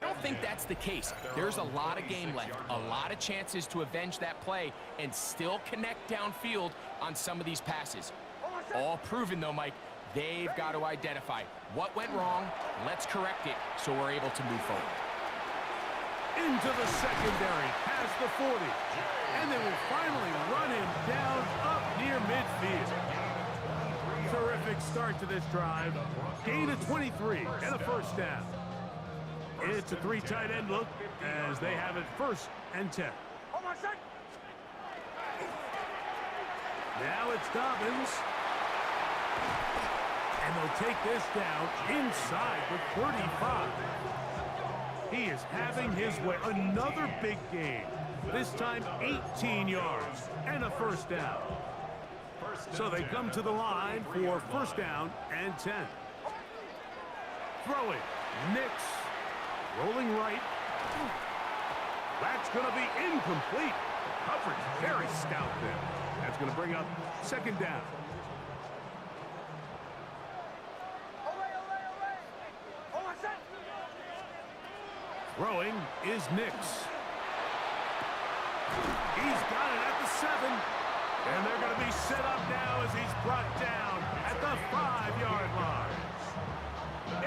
I don't think that's the case. There's a lot of game left, a lot of chances to avenge that play and still connect downfield on some of these passes. All proven, though, Mike. They've got to identify what went wrong, let's correct it so we're able to move forward. Into the secondary, past the 40, and they will finally run him down up near midfield. Terrific start to this drive. Gain of 23 and a first down. It's a three tight end look as they have it 1st and 10. Now it's Dobbins. And they'll take this down inside the 35. He is having his way. Another big gain. This time 18 yards and a first down. So they come to the line for 1st down and 10. Throwing. Nix. Rolling right. That's going to be incomplete. Coverage very stout there. That's going to bring up 2nd down. Throwing is Nix. He's got it at the 7. And they're going to be set up now as he's brought down at the 5-yard line.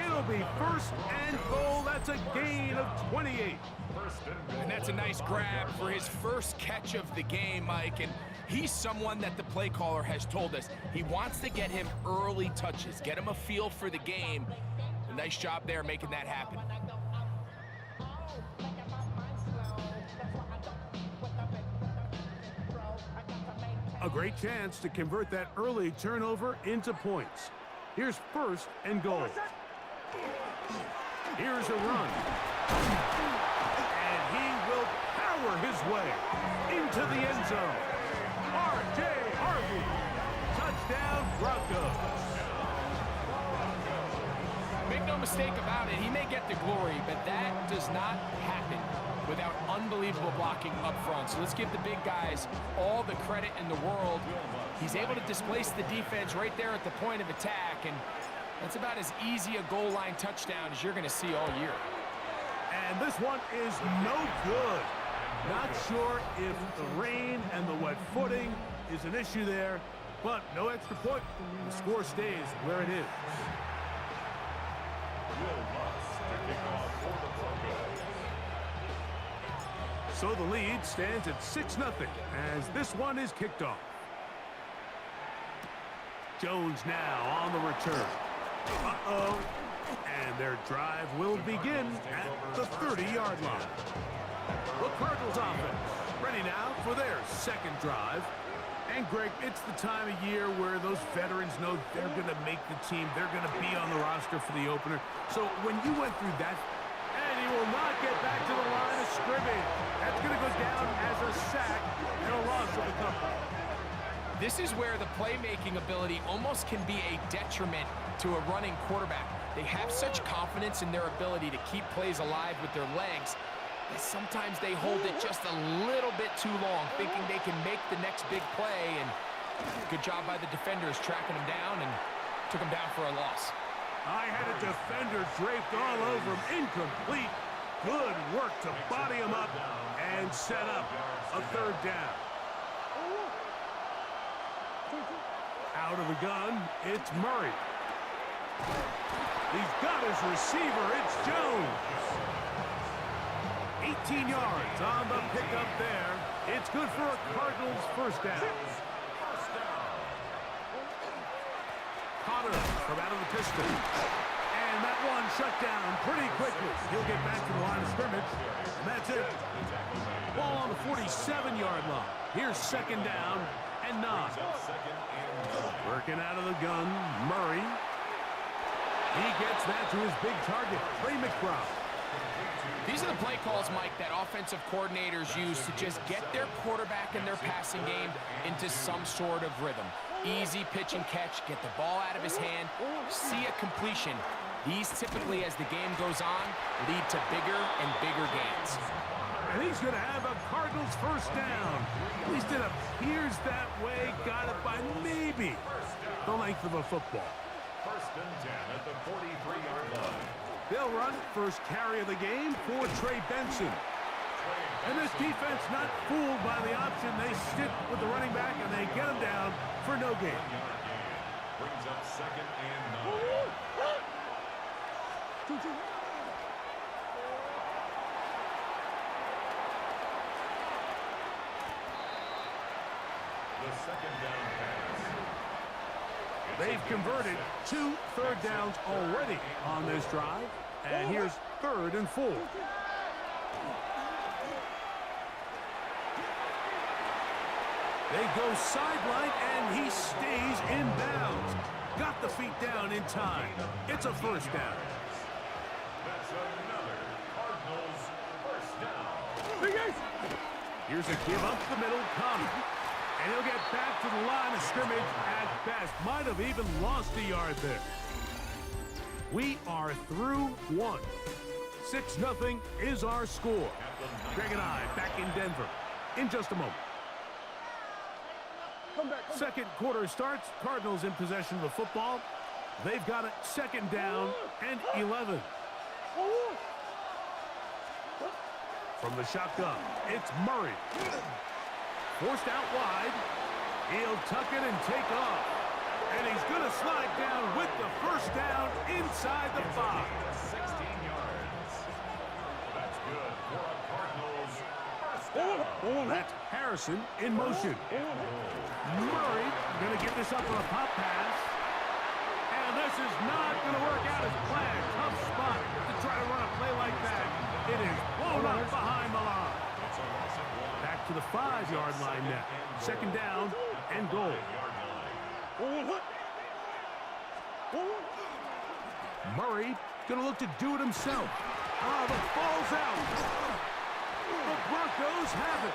It'll be 1st and goal. That's a gain of 28. And that's a nice grab for his first catch of the game, Mike. And he's someone that the play caller has told us he wants to get him early touches, get him a feel for the game. A nice job there making that happen. A great chance to convert that early turnover into points. Here's 1st and goal. Here's a run. And he will power his way into the end zone. R.J. Harvey. Touchdown, Broncos. Make no mistake about it, he may get the glory, but that does not happen without unbelievable blocking up front. So let's give the big guys all the credit in the world. He's able to displace the defense right there at the point of attack, and that's about as easy a goal line touchdown as you're going to see all year. And this one is no good. Not sure if the rain and the wet footing is an issue there, but no extra point. The score stays where it is. So the lead stands at 6-0 as this one is kicked off. Jones now on the return. Uh-oh. And their drive will begin at the 30-yard line. The Cardinals offense ready now for their 2nd drive. And, Greg, it's the time of year where those veterans know they're going to make the team. They're going to be on the roster for the opener. So when you went through that, and he will not get back to the line of scrimmage. That's going to go down as a sack and a loss of a couple. This is where the playmaking ability almost can be a detriment to a running quarterback. They have such confidence in their ability to keep plays alive with their legs that sometimes they hold it just a little bit too long, thinking they can make the next big play, and good job by the defenders tracking him down and took him down for a loss. I had a defender draped all over him. Incomplete. Good work to body him up and set up a 3rd down. Out of the gun, it's Murray. He's got his receiver. It's Jones. 18 yards on the pickup there. It's good for a Cardinals 1st down. Potter from out of the pistol. And that one shut down pretty quickly. He'll get back to the line of scrimmage. And that's it. Ball on the 47-yard line. Here's 2nd down and 9. Working out of the gun, Murray. He gets that to his big target, Trey McBride. These are the play calls, Mike, that offensive coordinators use to just get their quarterback and their passing game into some sort of rhythm. Easy pitch and catch, get the ball out of his hand, see a completion. These typically, as the game goes on, lead to bigger and bigger gains. And he's going to have a Cardinals 1st down. At least it appears that way. Got it by maybe the length of a football. 1st and 10 at the 43-yard line. They'll run first carry of the game for Trey Benson. And this defense not fooled by the option. They stick with the running back, and they get him down for no gain. Brings up 2nd and 9. The 2nd down pass. They've converted 2 third downs already on this drive. And here's 3rd and 4. They go sideline, and he stays in bounds. Got the feet down in time. It's a first down. That's another Cardinals first down. Here's a give up the middle coming. And he'll get back to the line of scrimmage at best. Might have even lost a yard there. We are through 1. 6-0 is our score. Greg and I back in Denver in just a moment. Second quarter starts. Cardinals in possession of the football. They've got it 2nd down and 11. From the shotgun, it's Murray. Forced out wide. He'll tuck it and take off. And he's going to slide down with the first down inside the 5. 16 yards. That's good for a Cardinals first down. That's Harrison in motion. Murray going to get this up on a pop pass. And this is not going to work out as planned. Tough spot to try to run a play like that. It is blown up behind the line. Back to the 5-yard line now. 2nd down and goal. Murray going to look to do it himself. The ball's out. The Broncos have it.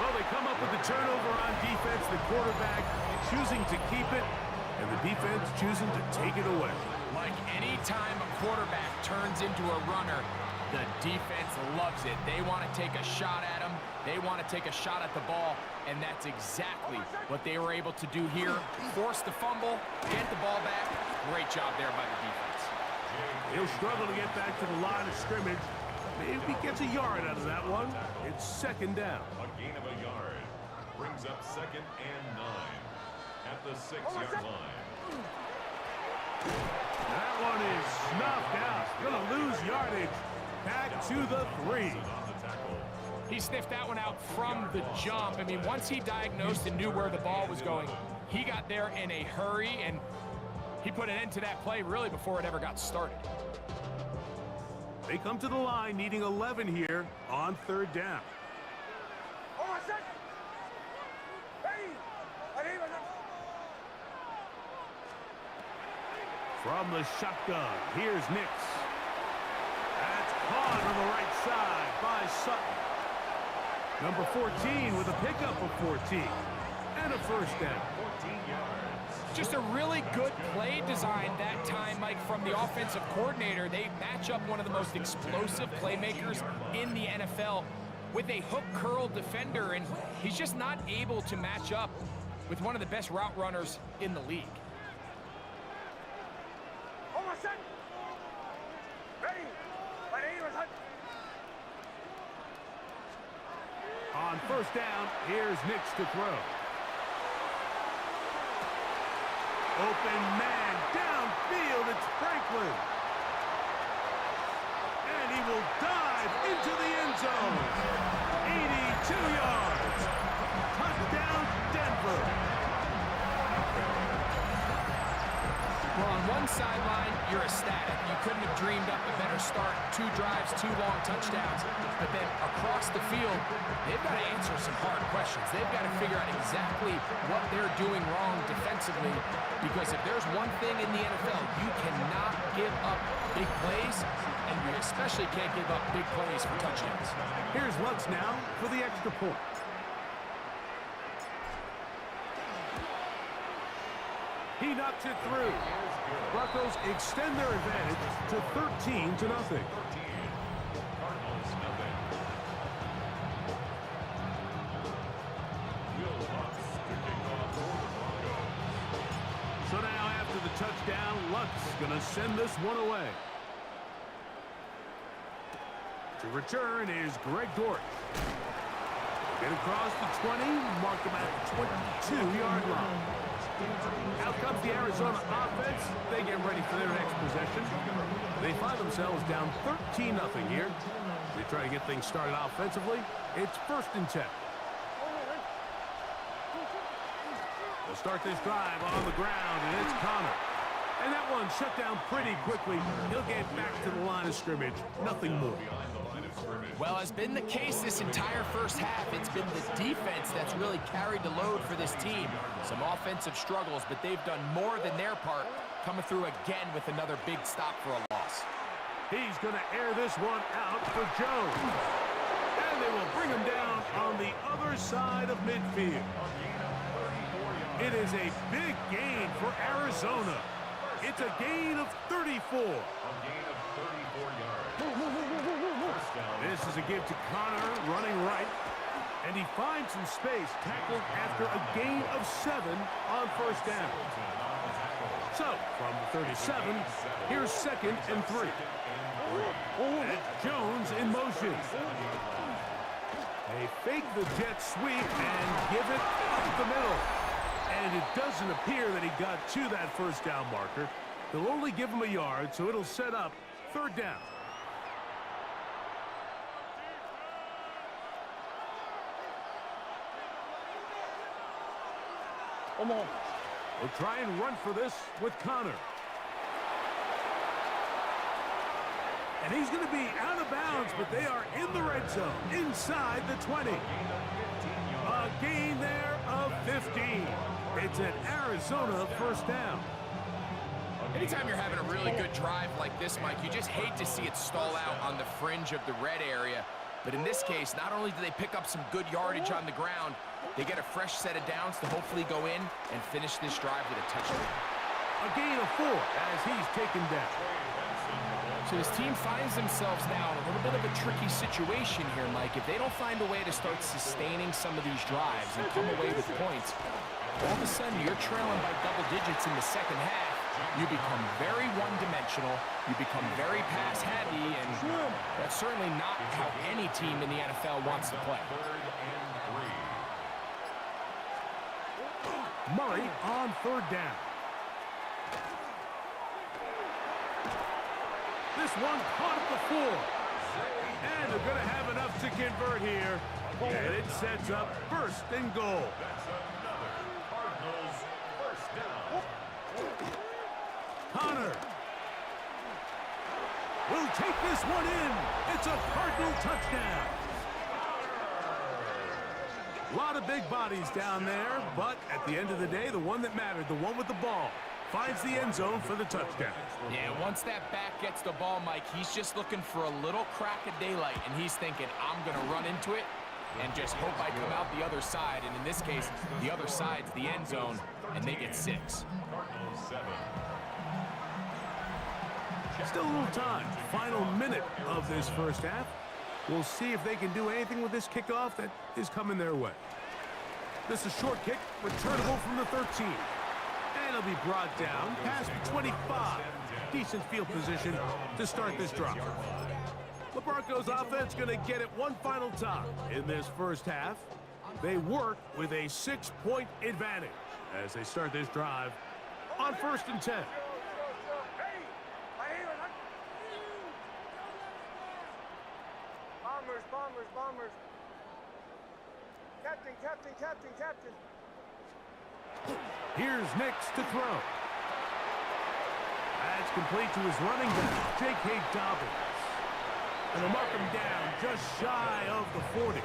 Well, they come up with the turnover on defense. The quarterback choosing to keep it, and the defense choosing to take it away. Like any time a quarterback turns into a runner, the defense loves it. They want to take a shot at him. They want to take a shot at the ball, and that's exactly what they were able to do here. Force the fumble, get the ball back. Great job there by the defense. He'll struggle to get back to the line of scrimmage. Maybe gets a yard out of that one. It's 2nd down. A gain of a yard. Brings up 2nd and 9. At the 6-yard line. That one is snuffed out. Gonna lose yardage. Back to the 3. He sniffed that one out from the jump. I mean, once he diagnosed and knew where the ball was going, he got there in a hurry, and he put an end to that play really before it ever got started. They come to the line needing 11 here on 3rd down. From the shotgun, here's Nix. That's caught on the right side by Sutton. Number 14 with a pickup of 14. And a first down. 14 yards. Just a really good play design that time, Mike, from the offensive coordinator. They match up one of the most explosive playmakers in the NFL with a hook curl defender, and he's just not able to match up with one of the best route runners in the league. On 1st down, here's Nix to throw. Open man downfield, it's Franklin. And he will dive into the end zone. 82 yards. Touchdown, Denver. Well, on one sideline, you're ecstatic. You couldn't have dreamed up a better start. 2 drives, 2 long touchdowns. But then across the field, they've got to answer some hard questions. They've got to figure out exactly what they're doing wrong defensively. Because if there's one thing in the NFL, you cannot give up big plays, and you especially can't give up big plays for touchdowns. Here's Lutz now for the extra point. He knocks it through. Broncos extend their advantage to 13-0. Cardinals, nothing. Will Lutz to kick off for the Broncos. So now after the touchdown, Lutz going to send this one away. To return is Greg Dortch. Get across the 20, mark them at the 22-yard line. Out comes the Arizona offense. They get ready for their next possession. They find themselves down 13-0 here. They try to get things started offensively. It's 1st and 10. They'll start this drive on the ground, and it's Connor. And that one shut down pretty quickly. He'll get back to the line of scrimmage. Nothing more. Well, has been the case this entire first half. It's been the defense that's really carried the load for this team. Some offensive struggles, but they've done more than their part, coming through again with another big stop for a loss. He's going to air this one out for Jones. And they will bring him down on the other side of midfield. It is a big gain for Arizona. It's a gain of 34. This is a give to Connor, running right. And he finds some space, tackled after a gain of 7 on 1st down. So, from the 37, here's 2nd and 3. And Jones in motion. They fake the jet sweep and give it up the middle. And it doesn't appear that he got to that 1st down marker. They'll only give him a yard, so it'll set up 3rd down. We'll try and run for this with Connor. And he's going to be out of bounds, but they are in the red zone, inside the 20. A gain there of 15. It's an Arizona 1st down. Anytime you're having a really good drive like this, Mike, you just hate to see it stall out on the fringe of the red area. But in this case, not only do they pick up some good yardage on the ground, they get a fresh set of downs to hopefully go in and finish this drive with a touchdown. A gain of 4 as he's taken down. So this team finds themselves now in a little bit of a tricky situation here, Mike. If they don't find a way to start sustaining some of these drives and come away with points, all of a sudden you're trailing by double digits in the 2nd half. You become very one-dimensional, you become very pass-heavy, and that's certainly not how any team in the NFL wants to play. Murray on 3rd down. This one caught at the 4. And they're going to have enough to convert here. And it sets up 1st and goal. Connor will take this one in. It's a Cardinal touchdown. A lot of big bodies down there, but at the end of the day, the one that mattered, the one with the ball, finds the end zone for the touchdown. Yeah, once that back gets the ball, Mike, he's just looking for a little crack of daylight, and he's thinking, I'm going to run into it and just hope I come out the other side. And in this case, the other side's the end zone, and they get 6. Still a little time. Final minute of this first half. We'll see if they can do anything with this kickoff that is coming their way. This is a short kick, returnable from the 13. And it'll be brought down past the 25. Decent field position to start this drive. The Broncos offense going to get it one final time in this first half. They work with a 6-point advantage as they start this drive on 1st and 10. Bombers. Captain. Here's Nix to throw. That's complete to his running back, J.K. Dobbins. And they'll mark him down just shy of the 40.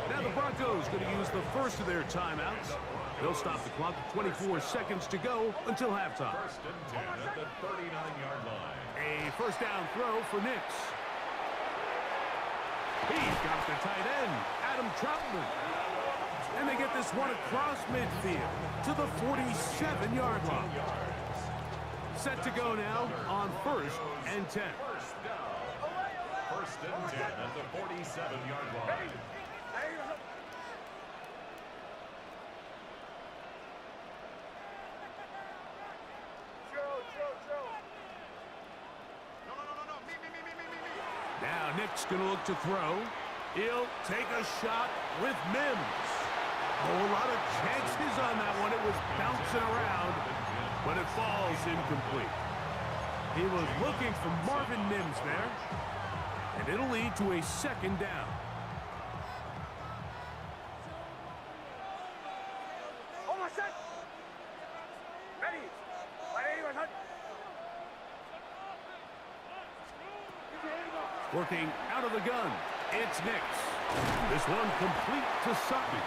Now the Broncos going to use the first of their timeouts. They'll stop the clock with 24 seconds to go until halftime. 1st and 10 at the 39-yard line. A 1st down throw for Nix. He's got the tight end, Adam Troutman. And they get this one across midfield to the 47-yard line. Set to go now on 1st and 10. 1st and 10 at the 47-yard line. Now Now Nick's going to look to throw. He'll take a shot with Mims. Oh, a lot of chances on that one. It was bouncing around, but it falls incomplete. He was looking for Marvin Mims there, and it'll lead to a second down. Almost set. Ready. Ready, we're set. Working out of the gun, it's Nix. This one complete to Sutton.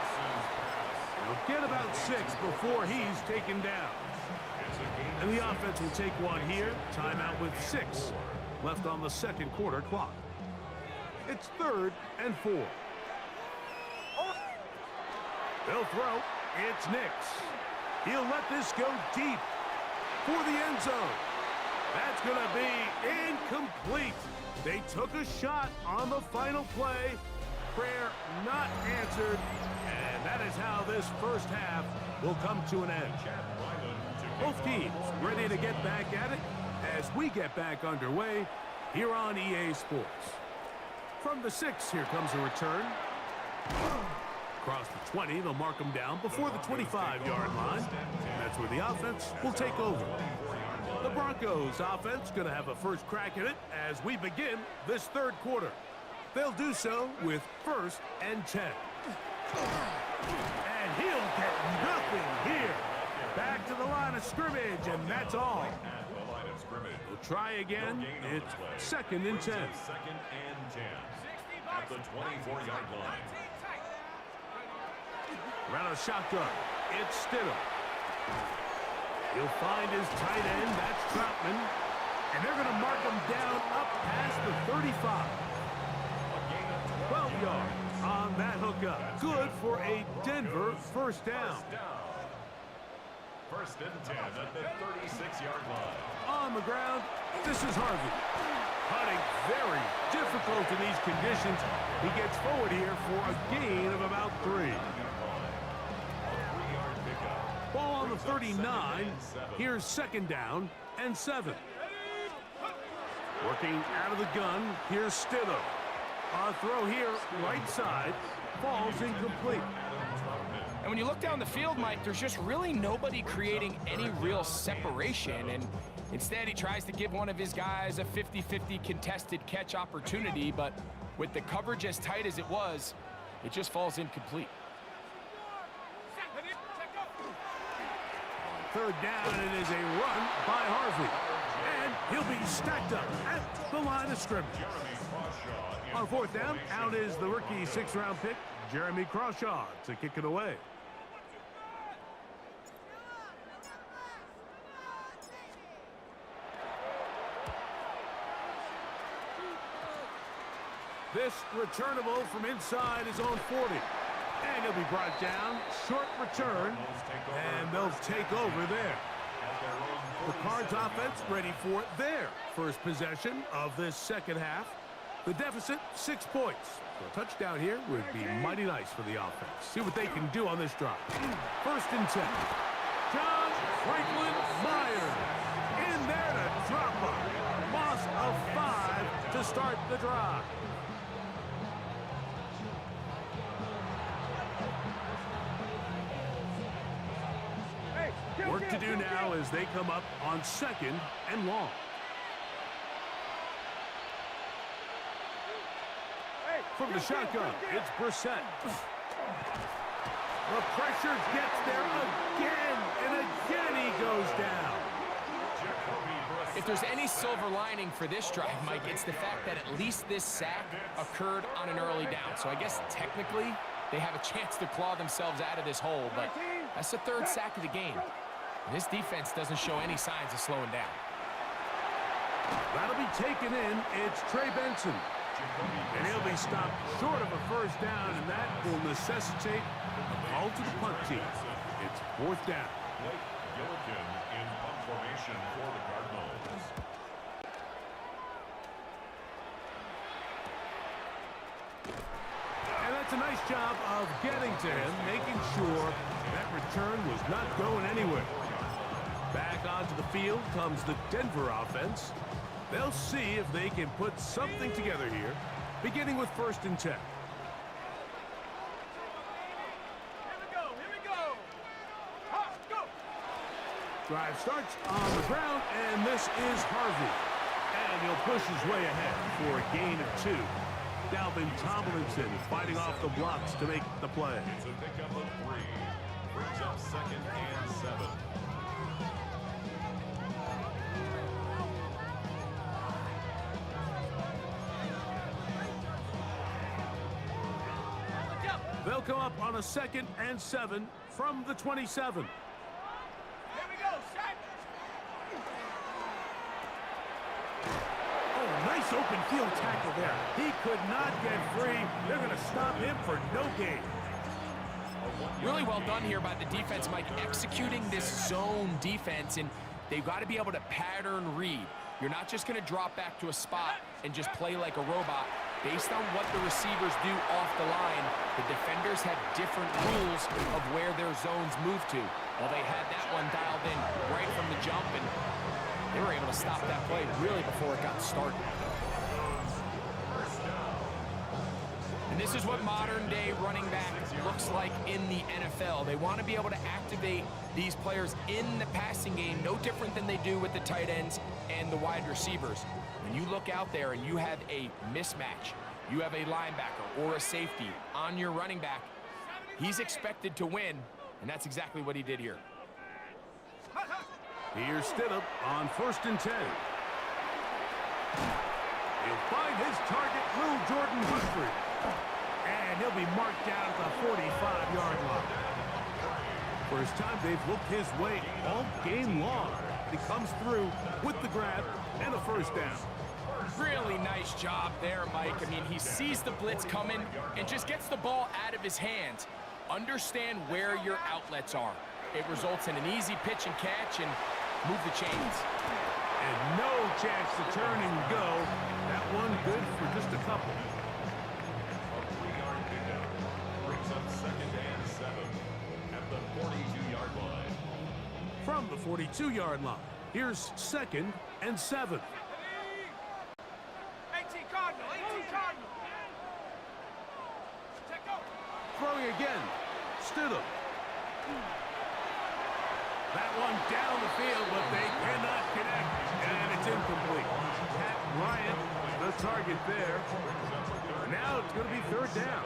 He'll get about 6 before he's taken down. And the offense will take one here. Timeout with 6 left on the second quarter clock. It's 3rd and 4. They'll throw. It's Nix. He'll let this go deep for the end zone. That's going to be incomplete. They took a shot on the final play. Prayer not answered. And that is how this first half will come to an end. Both teams ready to get back at it as we get back underway here on EA Sports. From the 6, here comes a return. Across the 20, they'll mark them down before the 25-yard line. That's where the offense will take over. The Broncos offense going to have a first crack at it as we begin this third quarter. They'll do so with 1st and 10. And he'll get nothing here. Back to the line of scrimmage, and that's all. We'll try again. It's 2nd and 10. 2nd and 10 at the 24-yard line. Around a shotgun. It's Stidham. He'll find his tight end. That's Troutman. And they're going to mark him down up past the 35. 12 yards on that hookup. Good for a Denver first down. 1st and 10 at the 36-yard line. On the ground, this is Harvey. Putting very difficult in these conditions. He gets forward here for a gain of about 3. Ball on the 39. Here's 2nd down and 7. Working out of the gun. Here's Stidham. A throw here, right side. Falls incomplete. And when you look down the field, Mike, there's just really nobody creating any real separation. And instead, he tries to give one of his guys a 50-50 contested catch opportunity. But with the coverage as tight as it was, it just falls incomplete. 3rd down, and it is a run by Harvey. And he'll be stacked up at the line of scrimmage. On 4th down, out is the rookie 6th-round pick, Jeremy Crawshaw, to kick it away. This returnable from inside is on 40. And he'll be brought down. Short return. And they'll take over there. The Cards offense ready for their first possession of this second half. The deficit, 6 points. So a touchdown here would be mighty nice for the offense. See what they can do on this drive. 1st and 10. John Franklin Myers in there to drop a loss of 5 to start the drive. Work to do now as they come up on 2nd and long. From the shotgun, it's Brissett. The pressure gets there again, and again he goes down. If there's any silver lining for this drive, Mike, it's the fact that at least this sack occurred on an early down. So I guess technically they have a chance to claw themselves out of this hole, but that's the 3rd sack of the game. And this defense doesn't show any signs of slowing down. That'll be taken in. It's Trey Benson. And he'll be stopped short of a first down, and that will necessitate a call to the punt team. It's 4th down. Gillikin in punt formation for the Cardinals. And that's a nice job of getting to him, making sure that return was not going anywhere. Back onto the field comes the Denver offense. They'll see if they can put something together here, beginning with 1st and 10. Here we go. Hop, go. Drive starts on the ground, and this is Harvey. And he'll push his way ahead for a gain of 2. Dalvin Tomlinson fighting off the blocks to make the play. It's a pickup of 3. Brings up 2nd and 7. They'll come up on a 2nd and 7 from the 27. Here we go, set. Oh, nice open field tackle there. He could not get free. They're going to stop him for no gain. Really well done here by the defense, Mike, executing this zone defense, and they've got to be able to pattern read. You're not just going to drop back to a spot and just play like a robot. Based on what the receivers do off the line, the defenders have different rules of where their zones move to. Well, they had that one dialed in right from the jump, and they were able to stop that play really before it got started. And this is what modern-day running back looks like in the NFL. They want to be able to activate these players in the passing game, no different than they do with the tight ends and the wide receivers. When you look out there and you have a mismatch, you have a linebacker or a safety on your running back, he's expected to win, and that's exactly what he did here. Here's Stidham on 1st and 10. He'll find his target, Will Jordan Humphrey. And he'll be marked down at the 45-yard line. First time they've looked his way all game long. He comes through with the grab and a 1st down. Really nice job there, Mike. I mean, he sees the blitz coming and just gets the ball out of his hands. Understand where your outlets are. It results in an easy pitch and catch and move the chains. And no chance to turn and go. That one good for just a couple. A 3-yard pickup. Brings up 2nd and 7 at the 42-yard line. From the 42-yard line, here's 2nd and 7. 18 Cardinal, 18 Cardinal. Check go. Throwing again, Stidham. That one down the field, but they cannot connect, and it's incomplete. Pat Bryant, the target there. Now it's going to be 3rd down.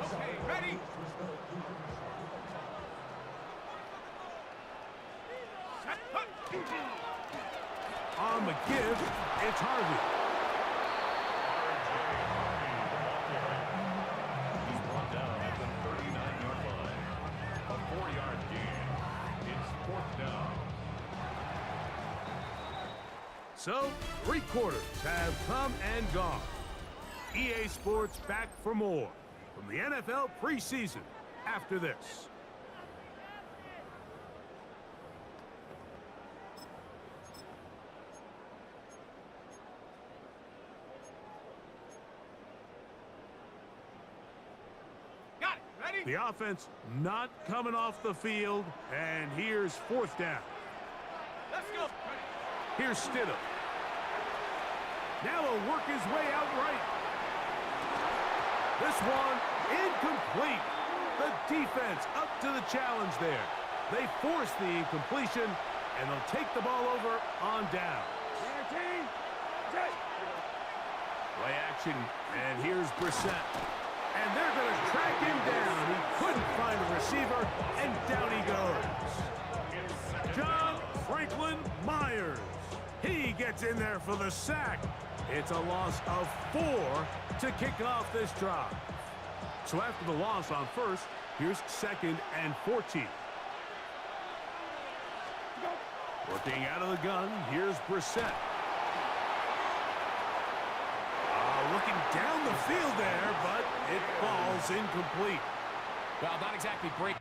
Okay, ready. Set, hut. On the give, it's Harvey. He's brought down at the 39-yard line. A 4-yard gain. It's 4th down. So, 3 quarters have come and gone. EA Sports back for more from the NFL preseason after this. Got it, ready. The offense not coming off the field, and here's 4th down. Let's go. Here's Stidham. Now he'll work his way out right. This one incomplete. The defense up to the challenge there. They force the incompletion, and they'll take the ball over on down. Play action, and here's Brissett. And they're going to track him down. He couldn't find a receiver, and down he goes. John Franklin Myers. He gets in there for the sack. It's a loss of 4 to kick off this drive. So after the loss on 1st, here's 2nd and 14. Working out of the gun, here's Brissett. Looking down the field there, but it falls incomplete. Well, not exactly break.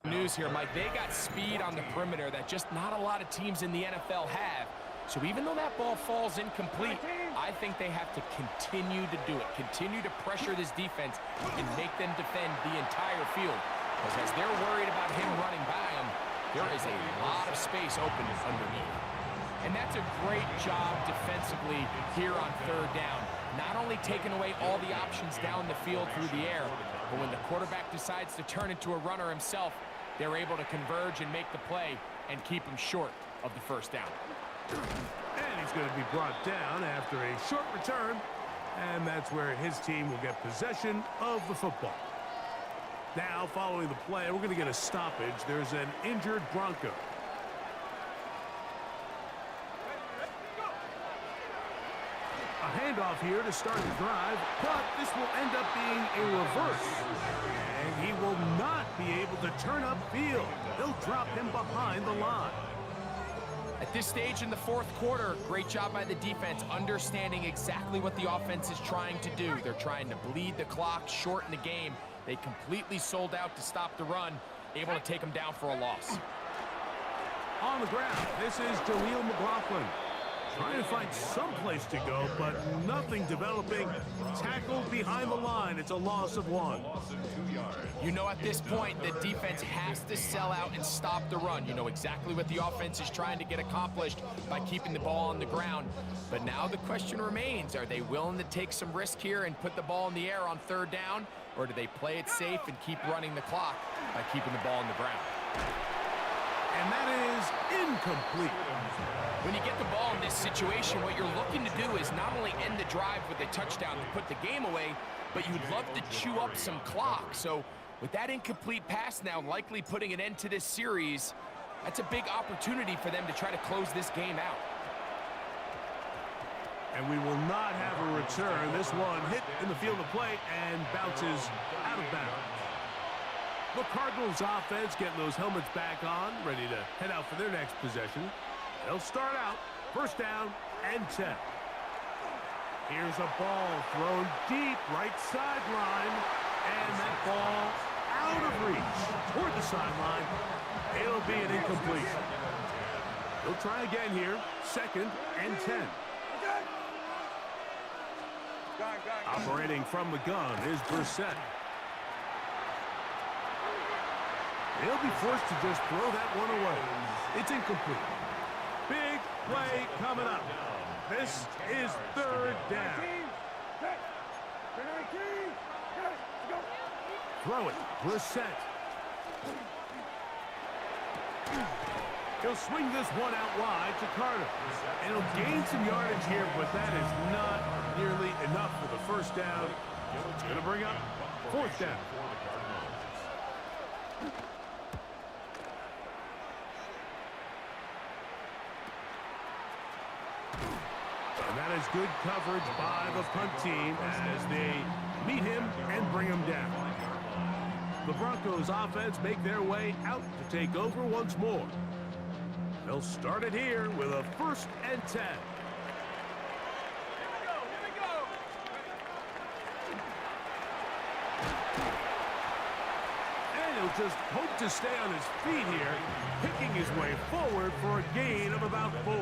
News here, Mike. They got speed on the perimeter that just not a lot of teams in the NFL have. So even though that ball falls incomplete, I think they have to continue to do it. Continue to pressure this defense and make them defend the entire field. Because as they're worried about him running by them, there is a lot of space open underneath. And that's a great job defensively here on third down. Not only taking away all the options down the field through the air, but when the quarterback decides to turn into a runner himself, they're able to converge and make the play and keep him short of the first down. And he's going to be brought down after a short return, and that's where his team will get possession of the football. Now, following the play, we're going to get a stoppage. There's an injured Bronco. A handoff here to start the drive, but this will end up being a reverse. And he will not be able to turn upfield. They'll drop him behind the line. At this stage in the fourth quarter, great job by the defense, understanding exactly what the offense is trying to do. They're trying to bleed the clock, shorten the game. They completely sold out to stop the run, able to take them down for a loss. On the ground, this is Jaleel McLaughlin. Trying to find some place to go, but nothing developing. Tackled behind the line. It's a loss of 1. You know, at this point, the defense has to sell out and stop the run. You know exactly what the offense is trying to get accomplished by keeping the ball on the ground. But now the question remains, are they willing to take some risk here and put the ball in the air on third down? Or do they play it safe and keep running the clock by keeping the ball on the ground? And that is incomplete. When you get the ball in this situation, what you're looking to do is not only end the drive with a touchdown to put the game away, but you'd love to chew up some clock. So with that incomplete pass now likely putting an end to this series, that's a big opportunity for them to try to close this game out. And we will not have a return. This one hit in the field of play and bounces out of bounds. The Cardinals offense getting those helmets back on, ready to head out for their next possession. They'll start out, first down and 10. Here's a ball thrown deep, right sideline, and that ball out of reach toward the sideline. It'll be an incompletion. They'll try again here, second and 10. Operating from the gun is Brissett. They'll be forced to just throw that one away. It's incomplete. Big play coming up. This is third down. Throw it, Brissett. He'll swing this one out wide to Carter. And he'll gain some yardage here, but that is not nearly enough for the first down. It's going to bring up fourth down. And that is good coverage by the punt team as they meet him and bring him down. The Broncos offense make their way out to take over once more. They'll start it here with a first and 10. And he'll just hope to stay on his feet here, picking his way forward for a gain of about 4.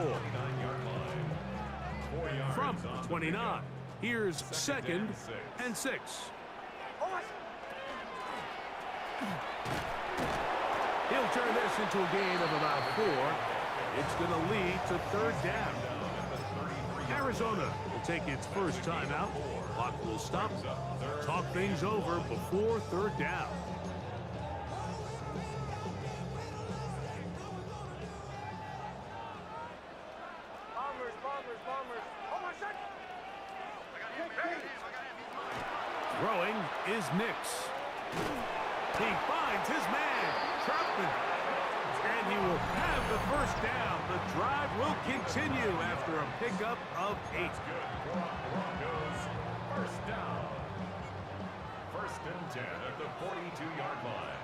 From 29, here's second and 6. He'll turn this into a gain of about 4. It's going to lead to third down. Arizona will take its first timeout. Clock will stop. Talk things over before third down. Throwing is Nix. He finds his man, Troutman, and he will have the first down. The drive will continue after a pickup of 8. Broncos, first down. First and 10 at the 42-yard line.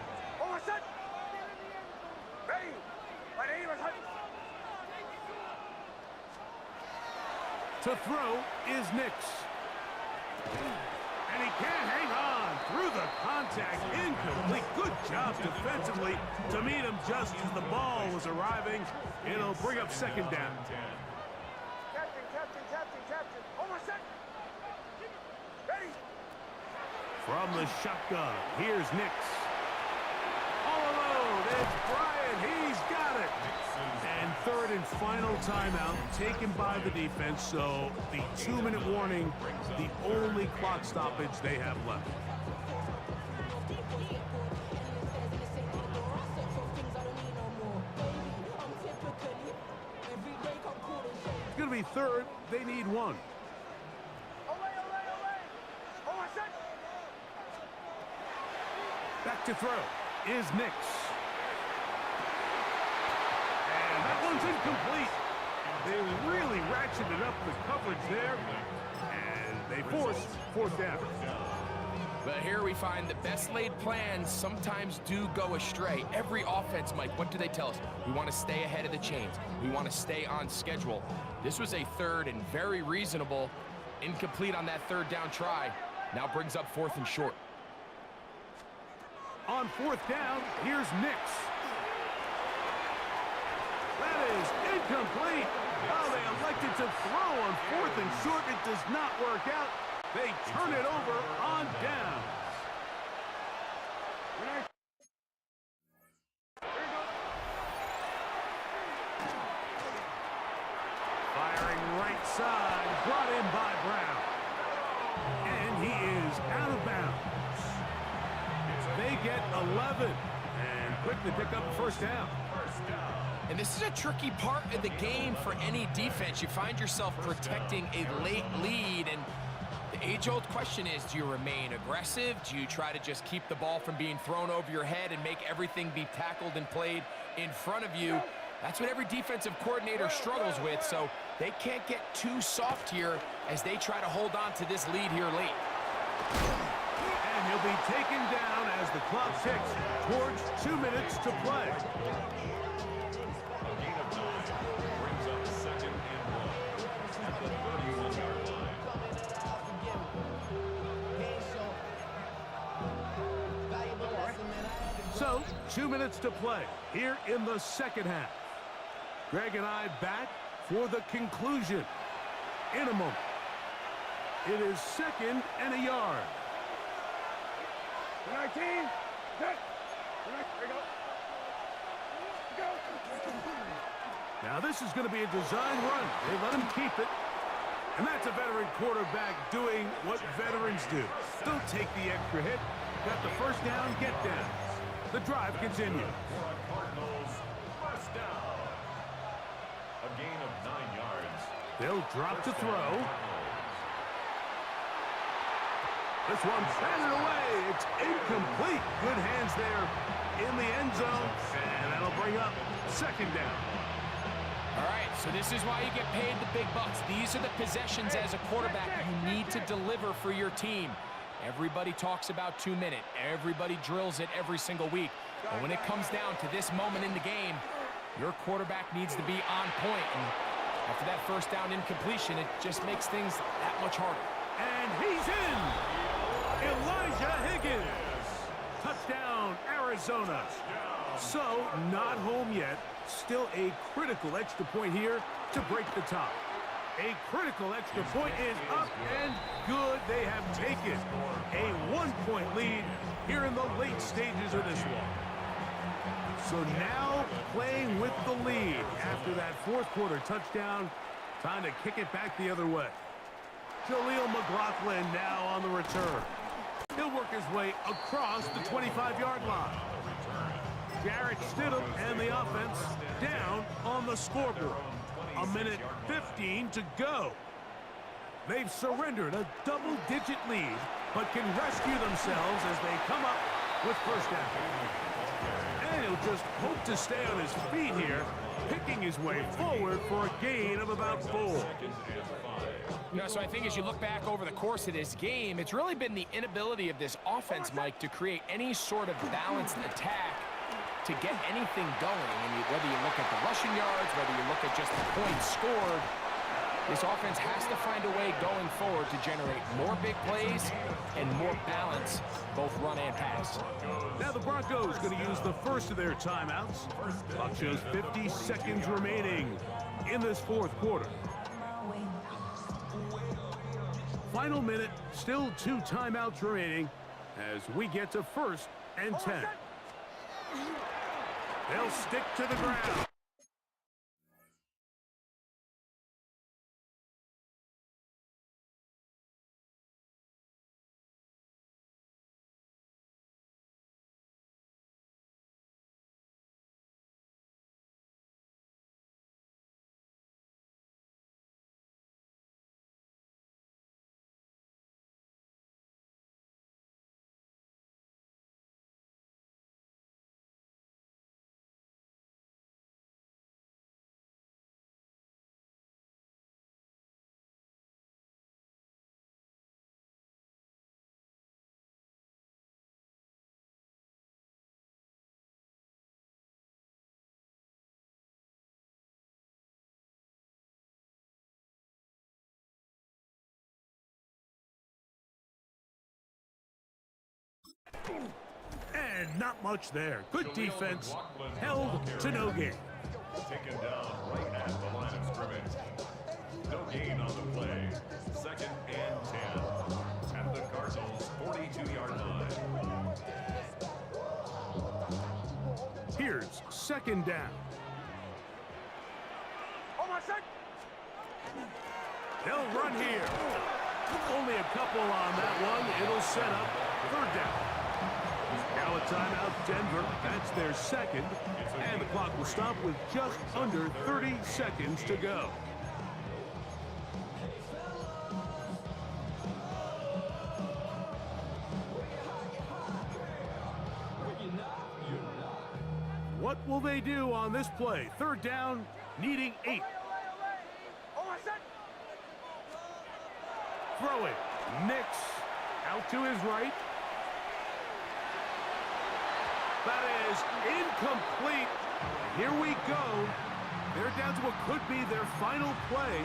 To throw is Nix. And he can't hang on through the contact, incomplete. Good job defensively to meet him just as the ball was arriving. It'll bring up second down. Captain. Almost set. Ready. From the shotgun, here's Nix. All alone, it's Bruyn. He's got it. And third and final timeout taken by the defense, so the 2-minute warning, the only clock stoppage they have left. It's going to be third. They need one. Almost set. Back to throw is Nix. And that one's incomplete. They really ratcheted up the coverage there, and they forced fourth down. But here we find the best laid plans sometimes do go astray. Every offense, Mike, what do they tell us? We want to stay ahead of the chains. We want to stay on schedule. This was a third and very reasonable. Incomplete on that third down try. Now brings up fourth and short. On fourth down, here's Nix. That is incomplete. Oh, they elected to throw on fourth and short. It does not work out. They turn it over on downs. Firing right side, brought in by Brown. And he is out of bounds. They get 11 and quickly pick up the first down. And this is a tricky part of the game for any defense. You find yourself protecting a late lead, and the age-old question is, do you remain aggressive? Do you try to just keep the ball from being thrown over your head and make everything be tackled and played in front of you? That's what every defensive coordinator struggles with, so they can't get too soft here as they try to hold on to this lead here late. And he'll be taken down as the clock ticks towards 2 minutes to play. Brings up second and 1 at the 31-yard line. So, 2 minutes to play here in the second half. Greg and I back for the conclusion in a moment. It is second and a yard. 19. Set. Here we go. Now this is going to be a design run. They let him keep it. And that's a veteran quarterback doing what veterans do. Don't take the extra hit. Got the first down, get down. The drive continues. Cardinals, first down. A gain of 9 yards. They'll drop to throw. This one's batted away. It's incomplete. Good hands there in the end zone. And that'll bring up second down. All right, so this is why you get paid the big bucks. These are the possessions as a quarterback you need to deliver for your team. Everybody talks about 2 minute. Everybody drills it every single week. But when it comes down to this moment in the game, your quarterback needs to be on point. And after that first down incompletion, it just makes things that much harder. And he's in. Elijah Higgins. Touchdown, Arizona. So, not home yet. Still a critical extra point here to break the tie. A critical extra point is up and good. They have taken a 1-point lead here in the late stages of this one. So now playing with the lead after that fourth quarter touchdown. Time to kick it back the other way. Jaleel McLaughlin now on the return. He'll work his way across the 25-yard line. Jarrett Stidham and the offense down on the scoreboard. 1:15 to go. They've surrendered a double-digit lead, but can rescue themselves as they come up with first down. And he'll just hope to stay on his feet here, picking his way forward for a gain of about 4. You know, so I think as you look back over the course of this game, it's really been the inability of this offense, Mike, to create any sort of balanced attack to get anything going. I mean, whether you look at the rushing yards, whether you look at just the points scored, This offense has to find a way going forward to generate more big plays and more balance, both run and pass. Now the Broncos going to use the first of their timeouts. Clock shows 50 seconds remaining in this fourth quarter. Final minute, still 2 timeouts remaining as we get to 1st and 10. They'll stick to the ground. And not much there. Good defense, held to no gain. Taken down right at the line of scrimmage. No gain on the play. 2nd and 10 at the Cardinals' 42-yard line. Here's 2nd down. On my set. They'll run here. Only a couple on that one. It'll set up 3rd down. Now a timeout, Denver. That's their 2nd. And the clock will stop with just under 30 seconds to go. What will they do on this play? 3rd down, needing 8. On my set. Throw it. Nix out to his right. That is incomplete. Here we go. They're down to what could be their final play.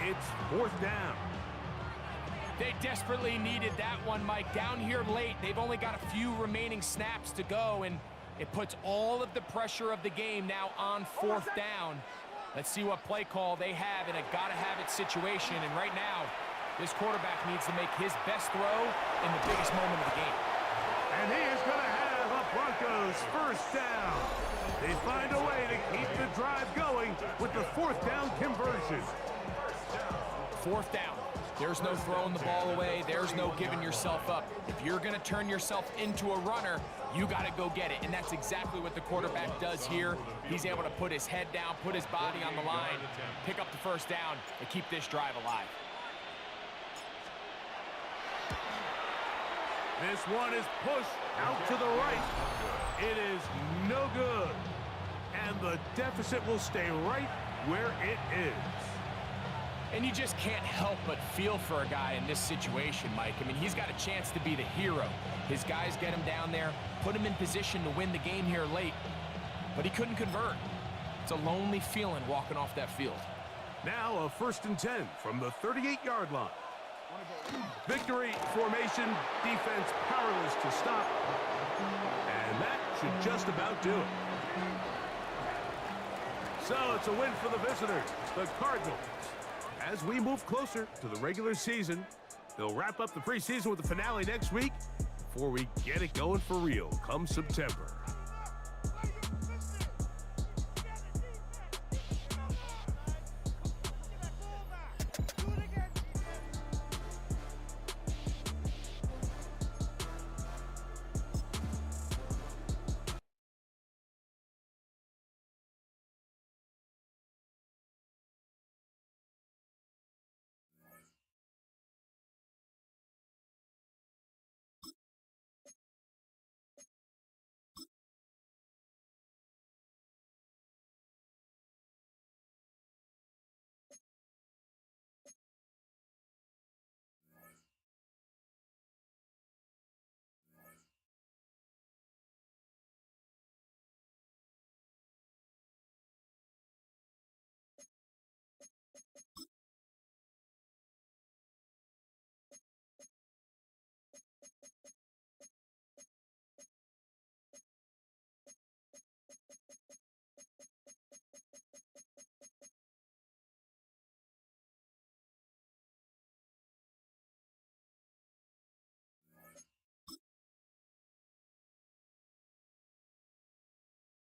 It's 4th down. They desperately needed that one, Mike. Down here late, they've only got a few remaining snaps to go, and it puts all of the pressure of the game now on 4th down. Let's see what play call they have in a gotta-have-it situation, and right now, this quarterback needs to make his best throw in the biggest moment of the game. And he is going to have a Broncos 1st down. They find a way to keep the drive going with the 4th down conversion. 4th down. There's no throwing the ball away. There's no giving yourself up. If you're going to turn yourself into a runner, you got to go get it. And that's exactly what the quarterback does here. He's able to put his head down, put his body on the line, pick up the 1st down, and keep this drive alive. This one is pushed out to the right. It is no good. And the deficit will stay right where it is. And you just can't help but feel for a guy in this situation, Mike. I mean, he's got a chance to be the hero. His guys get him down there, put him in position to win the game here late, but he couldn't convert. It's a lonely feeling walking off that field. Now a 1st and 10 from the 38-yard line. Victory formation, defense powerless to stop. And that should just about do it. So it's a win for the visitors, the Cardinals. As we move closer to the regular season, they'll wrap up the preseason with the finale next week before we get it going for real come September.